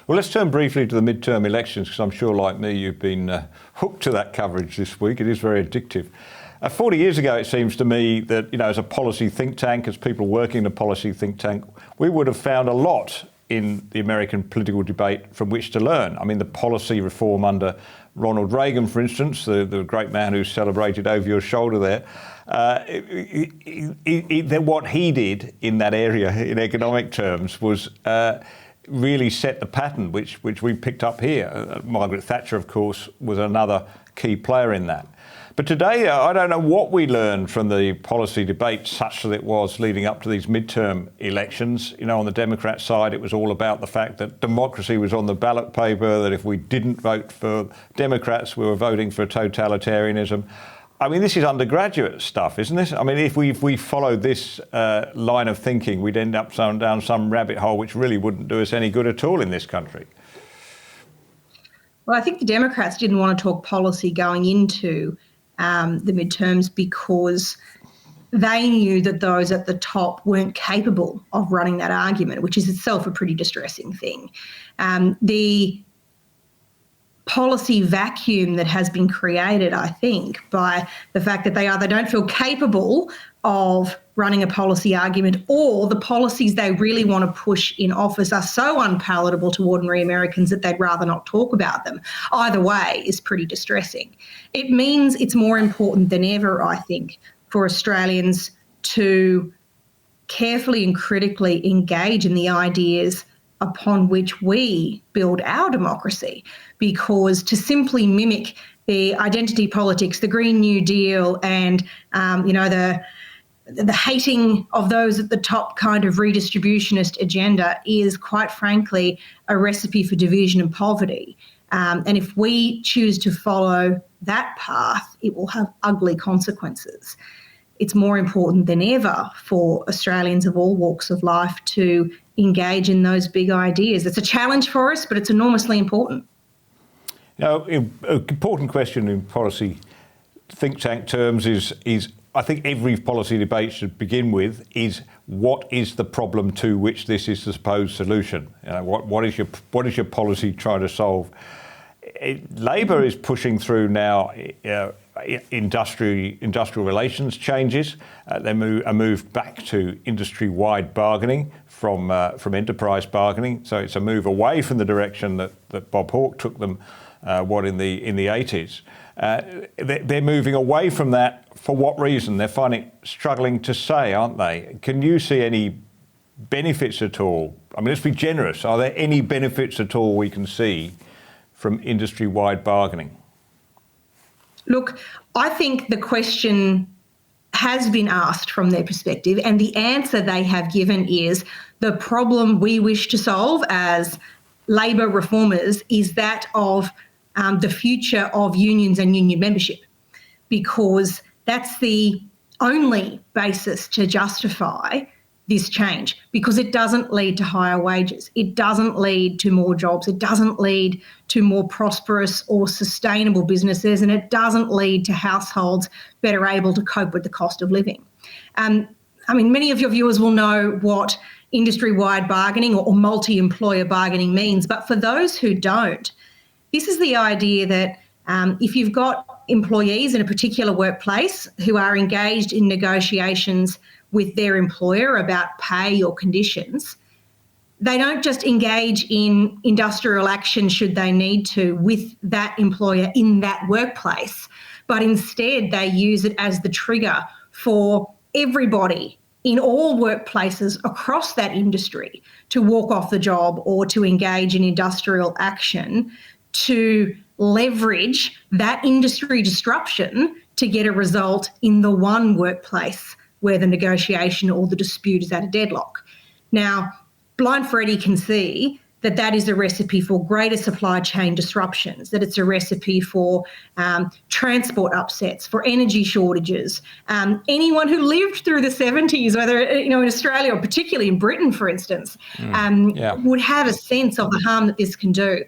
Well, let's turn briefly to the midterm elections, because I'm sure, like me, you've been hooked to that coverage this week. It is very addictive. 40 years ago, it seems to me that, as a policy think tank, as people working in a policy think tank, we would have found a lot in the American political debate from which to learn. I mean, the policy reform under Ronald Reagan, for instance, the great man who's celebrated over your shoulder there, what he did in that area in economic terms was really set the pattern, which we picked up here. Margaret Thatcher, of course, was another key player in that. But today, I don't know what we learned from the policy debate, such that it was leading up to these midterm elections. On the Democrat side, it was all about the fact that democracy was on the ballot paper, that if we didn't vote for Democrats, we were voting for totalitarianism. I mean, this is undergraduate stuff, isn't it? I mean, if we followed this line of thinking, we'd end up down some rabbit hole which really wouldn't do us any good at all in this country. Well, I think the Democrats didn't want to talk policy going into the midterms because they knew that those at the top weren't capable of running that argument, which is itself a pretty distressing thing. The policy vacuum that has been created, I think, by the fact that they either don't feel capable of running a policy argument, or the policies they really want to push in office are so unpalatable to ordinary Americans that they'd rather not talk about them. Either way is pretty distressing. It means it's more important than ever, I think, for Australians to carefully and critically engage in the ideas upon which we build our democracy, because to simply mimic the identity politics, the Green New Deal, and the hating of those at the top kind of redistributionist agenda is, quite frankly, a recipe for division and poverty. And if we choose to follow that path, it will have ugly consequences. It's more important than ever for Australians of all walks of life to engage in those big ideas. It's a challenge for us, but it's enormously important. An important question in policy think tank terms is I think every policy debate should begin with is, what is the problem to which this is the supposed solution? What is your policy trying to solve? Labor is pushing through now industrial relations changes. They move back to industry-wide bargaining from enterprise bargaining. So it's a move away from the direction that Bob Hawke took them in the 80s. They're moving away from that. For what reason? They're struggling to say, aren't they? Can you see any benefits at all? I mean, let's be generous. Are there any benefits at all we can see from industry-wide bargaining? Look, I think the question has been asked from their perspective, and the answer they have given is the problem we wish to solve as Labor reformers is that of the future of unions and union membership, because that's the only basis to justify this change, because it doesn't lead to higher wages. It doesn't lead to more jobs. It doesn't lead to more prosperous or sustainable businesses, and it doesn't lead to households better able to cope with the cost of living. Many of your viewers will know what industry-wide bargaining or multi-employer bargaining means, but for those who don't, this is the idea that if you've got employees in a particular workplace who are engaged in negotiations with their employer about pay or conditions, they don't just engage in industrial action should they need to with that employer in that workplace, but instead they use it as the trigger for everybody in all workplaces across that industry to walk off the job or to engage in industrial action to leverage that industry disruption to get a result in the one workplace where the negotiation or the dispute is at a deadlock. Now, Blind Freddy can see that that is a recipe for greater supply chain disruptions, that it's a recipe for transport upsets, for energy shortages. Anyone who lived through the 70s, whether in Australia or particularly in Britain, for instance, would have a sense of the harm that this can do.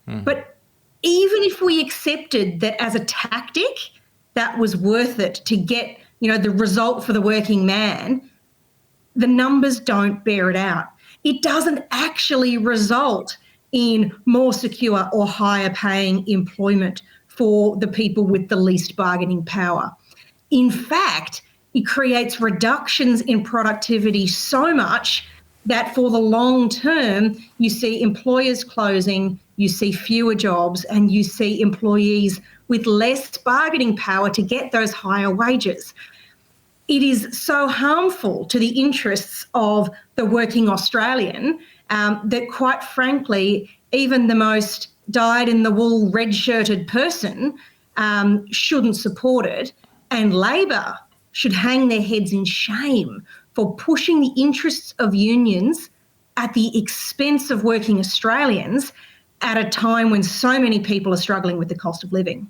But even if we accepted that as a tactic, that was worth it to get the result for the working man, the numbers don't bear it out. It doesn't actually result in more secure or higher paying employment for the people with the least bargaining power. In fact, it creates reductions in productivity so much that for the long term, you see employers closing, you see fewer jobs, and you see employees with less bargaining power to get those higher wages. It is so harmful to the interests of the working Australian that, quite frankly, even the most dyed-in-the-wool red-shirted person shouldn't support it, and Labor should hang their heads in shame for pushing the interests of unions at the expense of working Australians at a time when so many people are struggling with the cost of living.